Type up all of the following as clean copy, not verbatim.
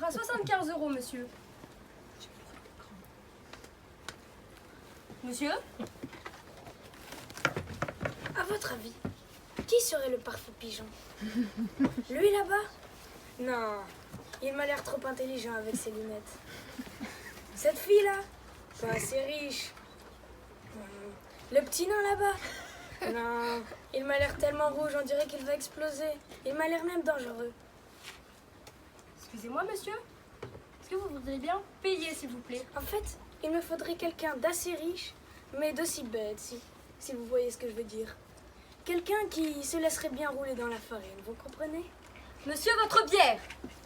fera 75 €, monsieur. Monsieur? À votre avis, qui serait le parfait pigeon? Lui là-bas? Non, il m'a l'air trop intelligent avec ses lunettes. Cette fille-là? Pas assez riche. Le petit nain là-bas? Non, il m'a l'air tellement rouge, on dirait qu'il va exploser. Il m'a l'air même dangereux. Excusez-moi, monsieur. Est-ce que vous voudriez bien payer, s'il vous plaît? En fait, il me faudrait quelqu'un d'assez riche, mais d'aussi bête, si vous voyez ce que je veux dire. Quelqu'un qui se laisserait bien rouler dans la farine, vous comprenez? Monsieur, votre bière!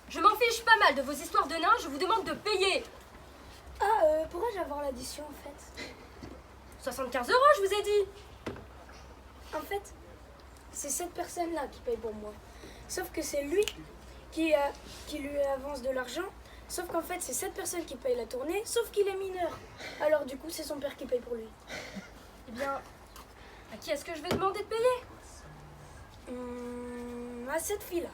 Je m'en fiche pas mal de vos histoires de nains, je vous demande de payer! Ah, pourrais-je avoir l'addition, en fait? 75 €, je vous ai dit! En fait, c'est cette personne-là qui paye pour moi. Sauf que c'est lui qui lui avance de l'argent. Sauf qu'en fait, c'est cette personne qui paye la tournée, sauf qu'il est mineur. Alors du coup, c'est son père qui paye pour lui. Eh bien, à qui est-ce que je vais demander de payer? À cette fille-là.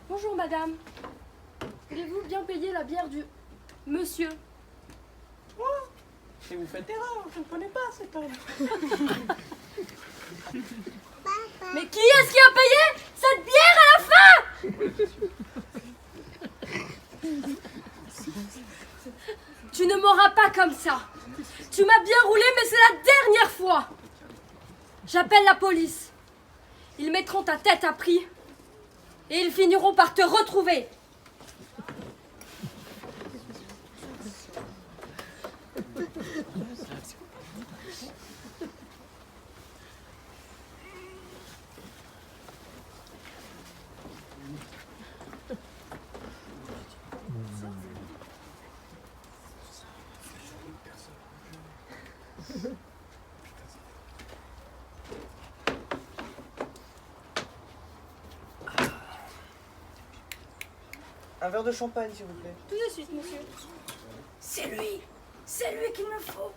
Bonjour, madame. Voulez-vous bien payer la bière du monsieur? Et vous faites erreur, je ne connais pas cet homme. Mais qui est-ce qui a payé cette bière à la fin? Tu ne m'auras pas comme ça. Tu m'as bien roulé, mais c'est la dernière fois. J'appelle la police. Ils mettront ta tête à prix et ils finiront par te retrouver. Un verre de champagne, s'il vous plaît. Tout de suite, monsieur. C'est lui qu'il me faut.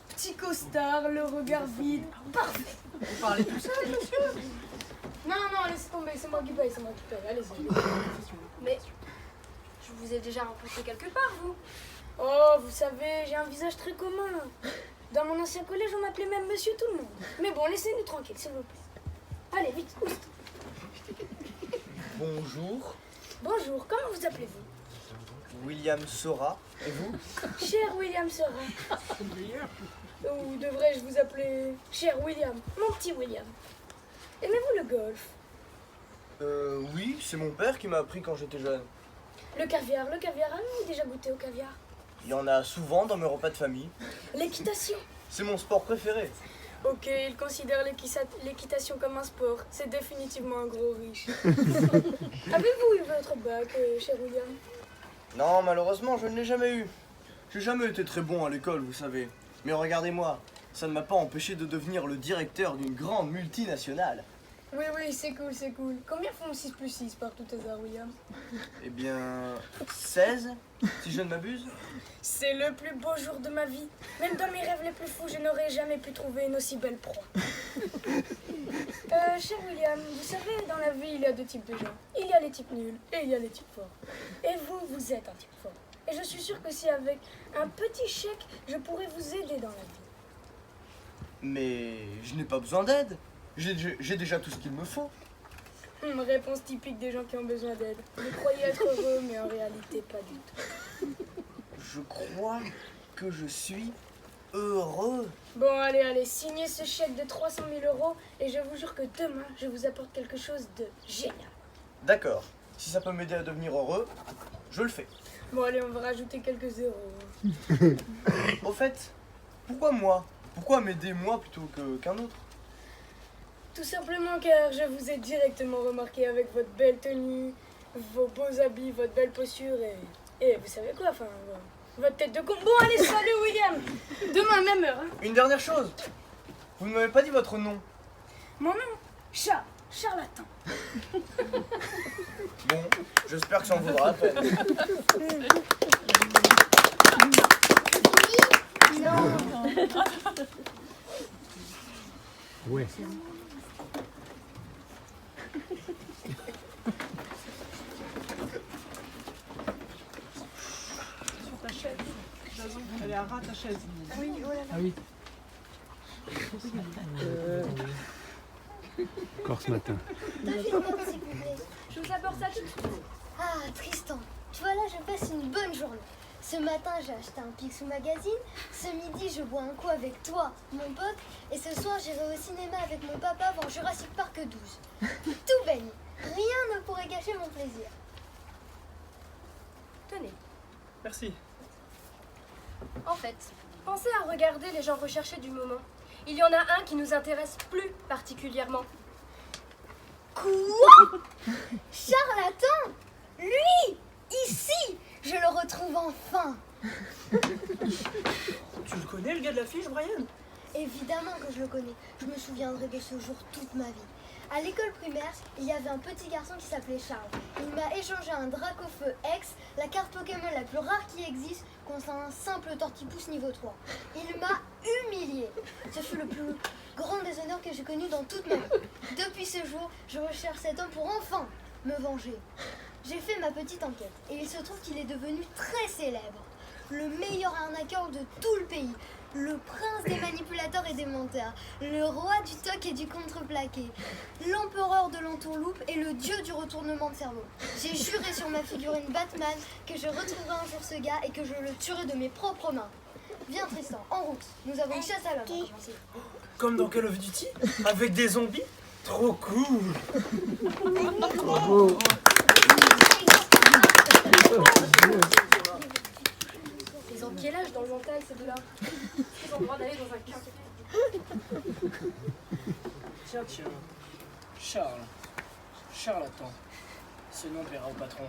Petit costard, le regard vide, parfait. Vous parlez tout seul, monsieur? Non, laissez tomber, c'est moi qui paye, allez-y. Mais je vous ai déjà rencontré quelque part, vous. Oh, vous savez, j'ai un visage très commun. Dans mon ancien collège, on m'appelait même Monsieur Tout-le-Monde. Mais bon, laissez-nous tranquilles, s'il vous plaît. Allez, vite, oust. Bonjour, Bonjour, comment vous appelez-vous? William Sora. Et vous? Cher William Sera. Ou devrais-je vous appeler Cher William, mon petit William. Aimez-vous le golf? Oui, c'est mon père qui m'a appris quand j'étais jeune. Le caviar, avez-vous déjà goûté au caviar? Il y en a souvent dans mes repas de famille. L'équitation? C'est mon sport préféré. Ok, il considère l'équitation comme un sport. C'est définitivement un gros riche. Avez-vous eu votre bac, cher William? Non, malheureusement, je ne l'ai jamais eu. J'ai jamais été très bon à l'école, vous savez. Mais regardez-moi, ça ne m'a pas empêché de devenir le directeur d'une grande multinationale. Oui, c'est cool. Combien font 6 plus 6 par tout hasard, William? Eh bien, 16, si je ne m'abuse. C'est le plus beau jour de ma vie. Même dans mes rêves les plus fous, je n'aurais jamais pu trouver une aussi belle proie. Cher William, vous savez, dans la vie, il y a deux types de gens. Il y a les types nuls et il y a les types forts. Et vous êtes un type fort. Et je suis sûre que si avec un petit chèque, je pourrais vous aider dans la vie. Mais je n'ai pas besoin d'aide. J'ai déjà tout ce qu'il me faut. Réponse typique des gens qui ont besoin d'aide. Vous croyez être heureux, mais en réalité, pas du tout. Je crois que je suis heureux. Bon, allez, signez ce chèque de 300 000 € et je vous jure que demain, je vous apporte quelque chose de génial. D'accord. Si ça peut m'aider à devenir heureux, je le fais. Bon, allez, on va rajouter quelques euros. Au fait, pourquoi moi? Pourquoi m'aider moi plutôt qu'un autre? Tout simplement car je vous ai directement remarqué avec votre belle tenue, vos beaux habits, votre belle posture et vous savez quoi, enfin, votre tête de con. Bon, allez, salut William. Demain, même heure. Hein. Une dernière chose. Vous ne m'avez pas dit votre nom. Mon nom? Charlatan. Bon, j'espère que ça en vaudra la peine. Ouais. Sur ta chaise. Jason, elle est à ras ta chaise. Oui, oh là là. Ah oui. Encore ce matin. David, regarde, s'il vous plaît. Je vous apporte ça tout de suite. Ah, Tristan, tu vois là, je passe une bonne journée. Ce matin, j'ai acheté un Picsou Magazine. Ce midi, je bois un coup avec toi, mon pote. Et ce soir, j'irai au cinéma avec mon papa voir Jurassic Park 12. Tout baigne. Rien ne pourrait gâcher mon plaisir. Tenez. Merci. En fait, pensez à regarder les gens recherchés du moment. Il y en a un qui nous intéresse plus particulièrement. Quoi? Charlatan? Lui? Ici? Je le retrouve enfin. Tu le connais, le gars de l'affiche, Brian? Évidemment que je le connais. Je me souviendrai de ce jour toute ma vie. À l'école primaire, il y avait un petit garçon qui s'appelait Charles. Il m'a échangé un Dracofeu X, la carte Pokémon la plus rare qui existe, contre un simple Tortipousse niveau 3. Il m'a humilié. Ce fut le plus grand déshonneur que j'ai connu dans toute ma vie. Depuis ce jour, je recherche cet homme pour enfin me venger. J'ai fait ma petite enquête et il se trouve qu'il est devenu très célèbre. Le meilleur arnaqueur de tout le pays. Le prince des manipulateurs et des menteurs, le roi du toc et du contreplaqué, l'empereur de l'entourloupe et le dieu du retournement de cerveau. J'ai juré sur ma figurine Batman que je retrouverai un jour ce gars et que je le tuerai de mes propres mains. Viens Tristan, en route, nous avons une chasse à l'homme à commencer. Comme dans Call of Duty? Avec des zombies? Trop cool! Ils ont quel âge dans le mental, ces deux-là? Ils ont le droit d'aller dans un café. Tiens, Charles. Charlatan. Ce nom plaira au patron.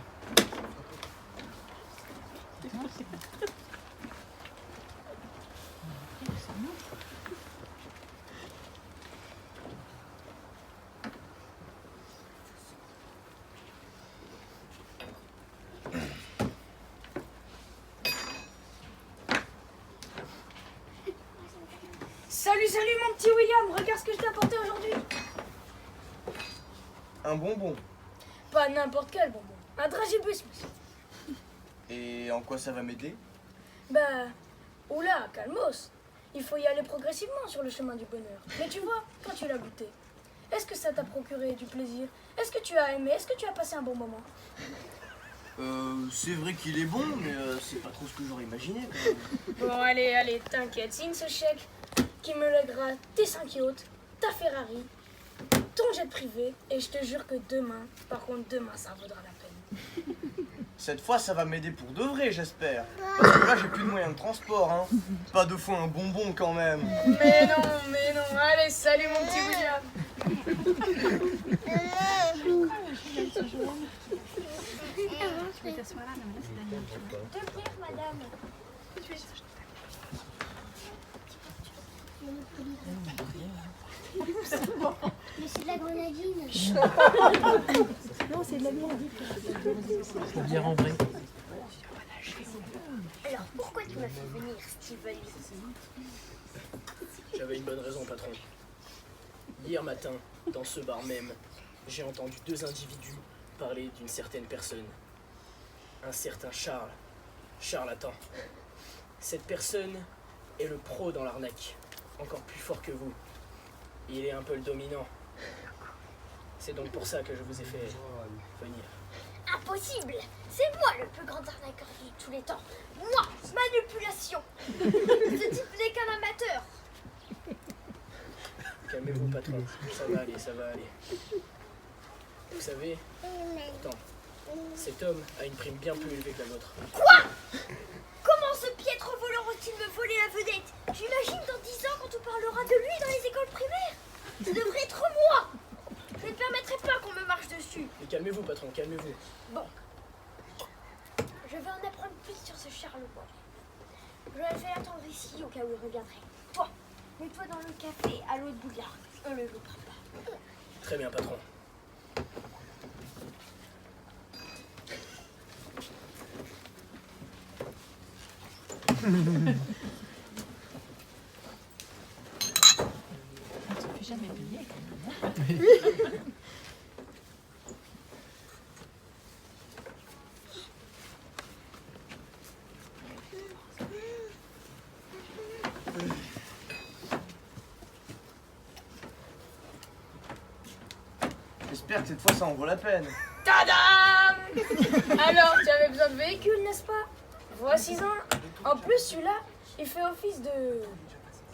Salut mon petit William, regarde ce que je t'ai apporté aujourd'hui. Un bonbon. Pas n'importe quel bonbon, un dragibus, monsieur. Et en quoi ça va m'aider? Bah, oula, calmos. Il faut y aller progressivement sur le chemin du bonheur. Mais tu vois, quand tu l'as goûté, est-ce que ça t'a procuré du plaisir? Est-ce que tu as aimé? Est-ce que tu as passé un bon moment? C'est vrai qu'il est bon, mais c'est pas trop ce que j'aurais imaginé quand même. Bon, allez, t'inquiète, signe ce chèque qui me lèguera tes 5 yachts, ta Ferrari, ton jet privé, et je te jure que demain, par contre demain, ça vaudra la peine. Cette fois, ça va m'aider pour de vrai, j'espère. Parce que là, j'ai plus de moyens de transport, hein. Pas deux fois un bonbon quand même. Mais non, allez, salut mon petit William. Deux bières, madame. Mais c'est de la grenadine. Non, c'est de la bière. La bière en vrai. Alors pourquoi tu m'as fait venir, Steven? J'avais une bonne raison, patron. Hier matin, dans ce bar même, j'ai entendu deux individus parler d'une certaine personne. Un certain Charles. Charlatan. Cette personne est le pro dans l'arnaque. Encore plus fort que vous. Il est un peu le dominant. C'est donc pour ça que je vous ai fait venir. Impossible! C'est moi le plus grand arnaqueur de tous les temps. Moi, manipulation. Ce type n'est qu'un amateur. Calmez-vous, patron. Ça va aller, ça va aller. Vous savez, pourtant, cet homme a une prime bien plus élevée que la vôtre. Quoi? Comment ce piètre voleur ose-t-il me voler la vedette? J'imagine dans 10 ans quand on parlera de lui dans les écoles primaires. Ce devrait être moi. Je ne permettrai pas qu'on me marche dessus. Mais calmez-vous, patron, calmez-vous. Bon. Je vais en apprendre plus sur ce Charlebois. Je vais attendre ici au cas où il reviendrait. Toi, mets-toi dans le café à l'autre bout de la rue. On ne le loupera pas. Très bien, patron. Ça fait jamais payer quand même. J'espère que cette fois ça en vaut la peine. Tadam! Alors, tu avais besoin de véhicule, n'est-ce pas? Voici un. En plus, celui-là, il fait office de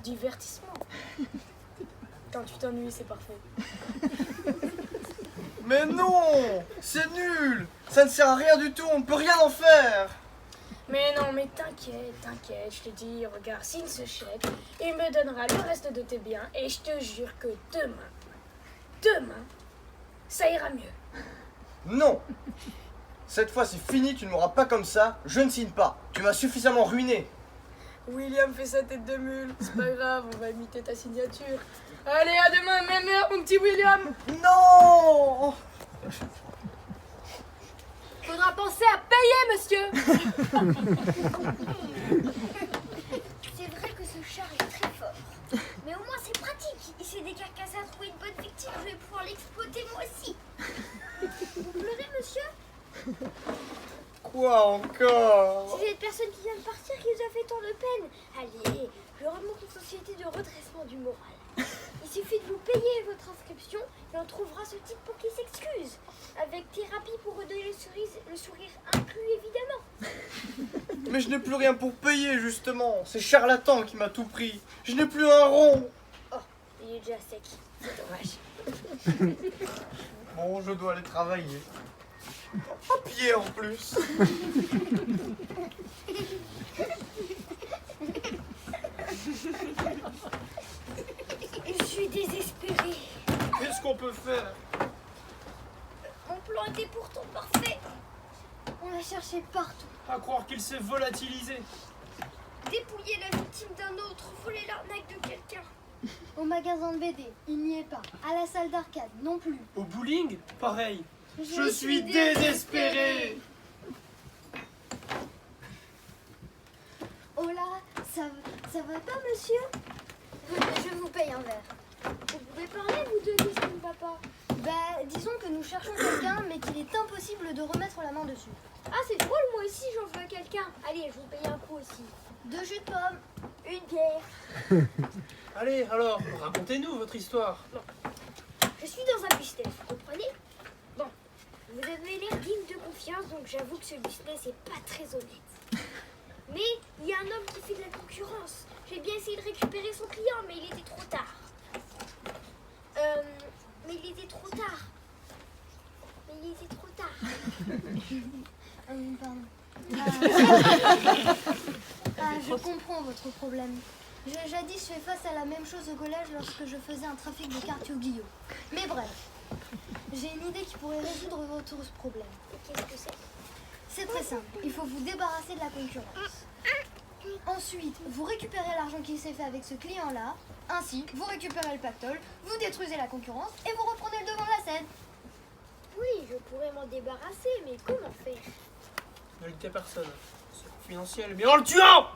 divertissement. Quand tu t'ennuies, c'est parfait. Mais non! C'est nul! Ça ne sert à rien du tout, on ne peut rien en faire! Mais non, mais t'inquiète, je te dis, regarde, s'il se chèque, il me donnera le reste de tes biens et je te jure que demain, ça ira mieux. Non! Cette fois c'est fini, tu ne m'auras pas comme ça, je ne signe pas. Tu m'as suffisamment ruiné. William fait sa tête de mule, c'est pas grave, on va imiter ta signature. Allez, à demain, même heure, mon petit William! Non! Faudra penser à payer, monsieur. C'est vrai que ce char est très fort. Mais au moins c'est pratique. Il s'est décarcassé à trouver une bonne victime. Je vais pouvoir l'exploiter moi aussi. Vous pleurez, monsieur? Quoi encore? C'est cette personne qui vient de partir qui nous a fait tant de peine. Allez, je remonte une société de redressement du moral. Il suffit de vous payer votre inscription et on trouvera ce type pour qu'il s'excuse. Avec thérapie pour redonner le sourire inclus, évidemment. Mais je n'ai plus rien pour payer justement. C'est charlatan qui m'a tout pris. Je n'ai plus un rond. Oh, il est déjà sec. C'est dommage. Bon, je dois aller travailler. À pied en plus. Je suis désespérée. Qu'est-ce qu'on peut faire? Mon plan était pourtant parfait. On l'a cherché partout. À croire qu'il s'est volatilisé. Dépouiller la victime d'un autre, voler l'arnaque de quelqu'un. Au magasin de BD, il n'y est pas. À la salle d'arcade, non plus. Au bowling, pareil. Je suis désespéré. Oh là, ça va pas, monsieur? Je vous paye un verre. Vous pouvez parler, vous deux, qu'est-ce qui ne va pas? Bah, disons que nous cherchons quelqu'un, mais qu'il est impossible de remettre la main dessus. Ah, c'est drôle, moi aussi, j'en veux quelqu'un. Allez, je vous paye un coup aussi. 2 jus de pommes, une bière. Allez, alors, racontez-nous votre histoire. Je suis dans un business, vous comprenez? Bon, vous avez l'air digne de confiance, donc j'avoue que ce business est pas très honnête. Mais il y a un homme qui fait de la concurrence. J'ai bien essayé de récupérer son client, mais il était trop tard. Mais il était trop tard. Je comprends votre problème. J'ai jadis fait face à la même chose au collège lorsque je faisais un trafic de cartes Yu-Gi-Oh! Mais bref, j'ai une idée qui pourrait résoudre votre problème. Qu'est-ce que c'est? C'est très simple. Il faut vous débarrasser de la concurrence. Ensuite, vous récupérez l'argent qui s'est fait avec ce client-là. Ainsi, vous récupérez le pactole, vous détruisez la concurrence et vous reprenez le devant de la scène. Oui, je pourrais m'en débarrasser, mais comment faire? Ne le dites à personne. C'est confidentiel, mais en le tuant!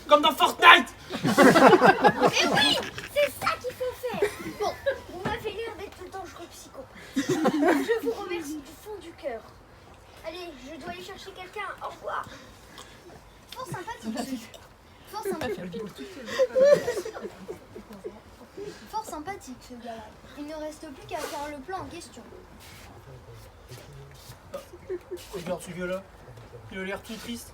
Comme dans Fortnite! Mais oui, c'est ça qu'il faut faire. Bon, vous m'avez l'air d'être le dangereux psychopathe. Je vous remercie du fond du cœur. Allez, je dois aller chercher quelqu'un. Au revoir. Fort sympathique. Fort sympathique. Fort sympathique ce gars-là. Il ne reste plus qu'à faire le plan en question. Regarde ce gars-là. Il a l'air tout triste.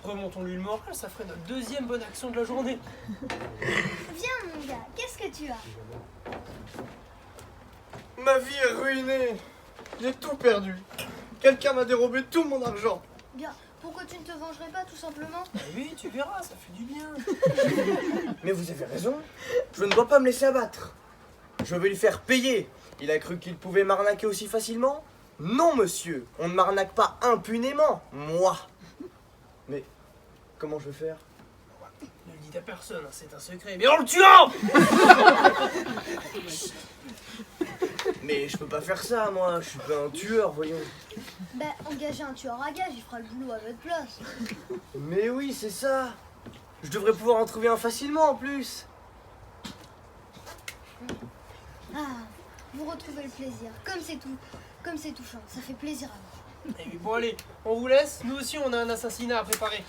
Remontons-lui le moral, ça ferait notre deuxième bonne action de la journée. Viens mon gars, qu'est-ce que tu as? Ma vie est ruinée. J'ai tout perdu. Quelqu'un m'a dérobé tout mon argent. Bien, pourquoi tu ne te vengerais pas tout simplement? Oui, tu verras, ça fait du bien. Mais vous avez raison. Je ne dois pas me laisser abattre. Je vais lui faire payer. Il a cru qu'il pouvait m'arnaquer aussi facilement? Non, monsieur. On ne m'arnaque pas impunément. Moi. Mais comment je vais faire? Ne le dites à personne, hein, c'est un secret. Mais en le tuant! Mais je peux pas faire ça, moi. Je suis pas un tueur, voyons. Bah, engagez un tueur à gage, il fera le boulot à votre place. Mais oui, c'est ça. Je devrais pouvoir en trouver un facilement en plus. Ah, vous retrouvez le plaisir. Comme c'est touchant, ça fait plaisir à voir. Et puis bon allez, on vous laisse. Nous aussi on a un assassinat à préparer.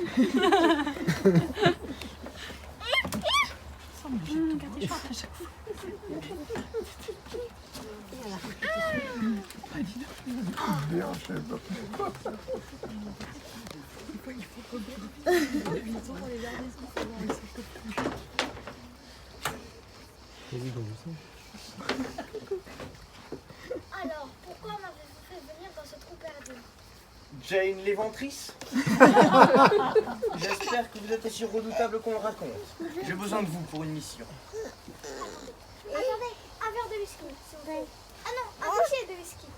Regardez, je rentre à chaque fois. Alors, pourquoi m'avez-vous fait venir dans ce trou perdu? Jane l'éventrice? J'espère que vous êtes aussi redoutable qu'on le raconte. J'ai besoin de vous pour une mission. Attendez, un verre de whisky, s'il vous plaît. Ah non, un bouchée de whisky.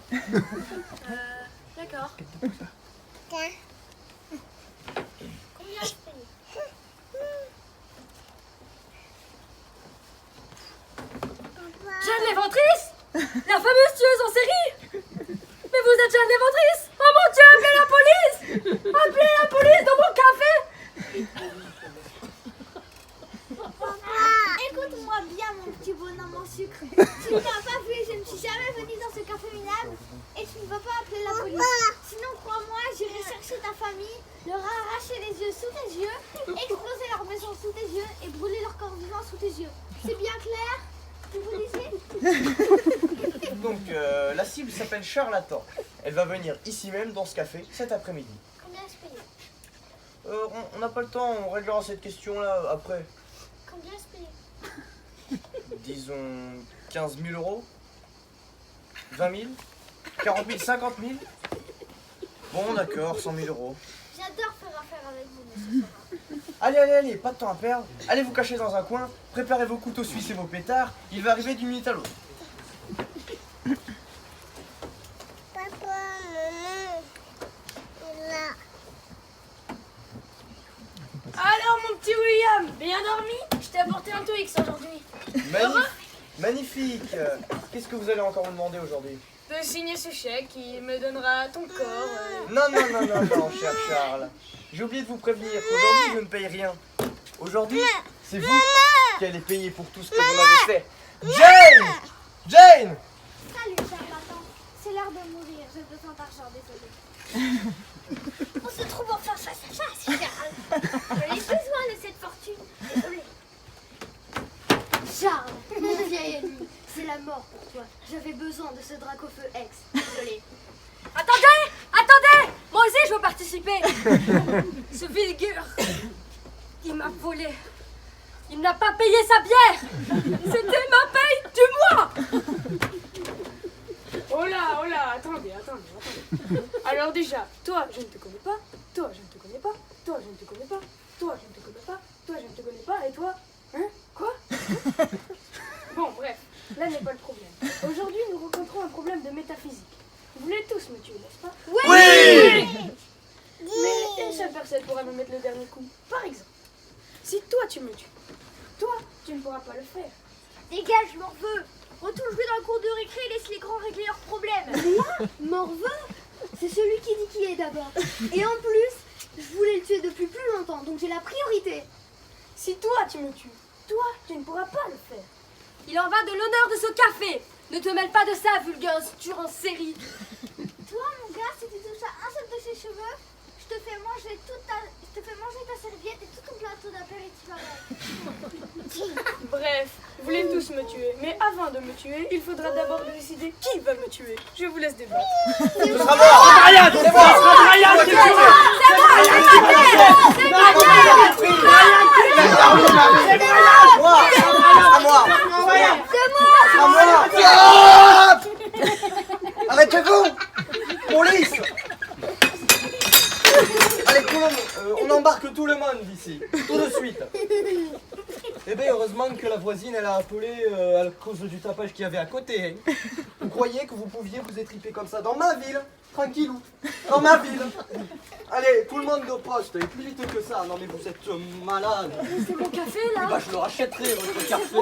D'accord. Combien je paye? Jeanne l'éventrice? La fameuse tueuse en série? Mais vous êtes Jeanne l'éventrice? Oh mon Dieu, appelez la police! Appelez la police dans mon café! Écoute-moi bien, mon petit bonhomme en sucre. Tu ne m'as pas vu, je ne suis jamais venue dans ce café minable et tu ne vas pas appeler la police. Sinon, crois-moi, j'irai chercher ta famille, leur arracher les yeux sous tes yeux, exploser leur maison sous tes yeux et brûler leur corps vivant sous tes yeux. C'est bien clair? Tu vous disiez? Donc, la cible s'appelle Charlatan. Elle va venir ici même, dans ce café, cet après-midi. Combien je paye? On n'a pas le temps, on réglera cette question-là après. Combien je paye? Disons 15 000 euros, 20 000, 40 000, 50 000. Bon, d'accord, 100 000 euros. J'adore faire affaire avec vous, monsieur Sarah. Allez, pas de temps à perdre. Allez vous cacher dans un coin, préparez vos couteaux suisses et vos pétards. Il va arriver d'une minute à l'autre. Alors, mon petit William, bien dormi? Je t'ai apporté un Twix aujourd'hui. Magnifique. Qu'est-ce que vous allez encore me demander aujourd'hui? De signer ce chèque qui me donnera ton corps. Non, cher Charles. J'ai oublié de vous prévenir qu'aujourd'hui je ne paye rien. Aujourd'hui, c'est vous qui allez payer pour tout ce que vous m'avez fait. Jane! Salut, charlatan. C'est l'heure de mourir, j'ai besoin d'argent, désolé. On se trouve enfin face à face, Charles. J'ai besoin de cette fortune. Désolé. Charles, mon vieil ennemi, c'est la mort pour toi. J'avais besoin de ce Dracofeu X. Désolé. Attendez! Moi aussi je veux participer! Ce Vilgur, il m'a volé. Il n'a pas payé sa bière! C'était ma paye du mois! Oh là, attendez. Alors déjà, toi, je ne te connais pas. Toi, je ne te connais pas. Toi, je ne te connais pas. Toi, je ne te connais pas. Toi, je ne te connais pas. Et toi? Hein? Quoi? Bon, bref, là n'est pas le problème. Aujourd'hui, nous rencontrons un problème de métaphysique. Vous voulez tous me tuer, n'est-ce pas? Oui! Mais une seule personne pourra me mettre le dernier coup. Par exemple, si toi tu me tues, toi, tu ne pourras pas le faire. Dégage, morveux. Retourne jouer dans le cours de récré et laisse les grands régler leurs problèmes. Moi, morveux? C'est celui qui dit qui est d'abord. Et en plus, je voulais le tuer depuis plus longtemps, donc j'ai la priorité. Si toi tu me tues, toi, tu ne pourras pas le faire. Il en va de l'honneur de ce café! Ne te mêle pas de ça, vulgaire tueur en série! Toi, mon gars, si tu touches à un seul de ses cheveux, je te fais manger ta serviette et tout ton plateau d'apéritif. Bref, vous voulez tous me tuer, mais avant de me tuer, il faudra d'abord décider qui va me tuer. Je vous laisse débattre. Ce sera moi! Arrêtez-vous! Police! Allez, tout le monde, on embarque tout le monde d'ici, tout de suite. Eh bien, heureusement que la voisine, elle a appelé à cause du tapage qu'il y avait à côté. Hein. Vous croyez que vous pouviez vous étriper comme ça dans ma ville? Tranquillou, dans ma ville. Allez, tout le monde de poste, et plus vite que ça. Non mais vous êtes malade. C'est mon café là! Eh ben, je le rachèterai, votre café.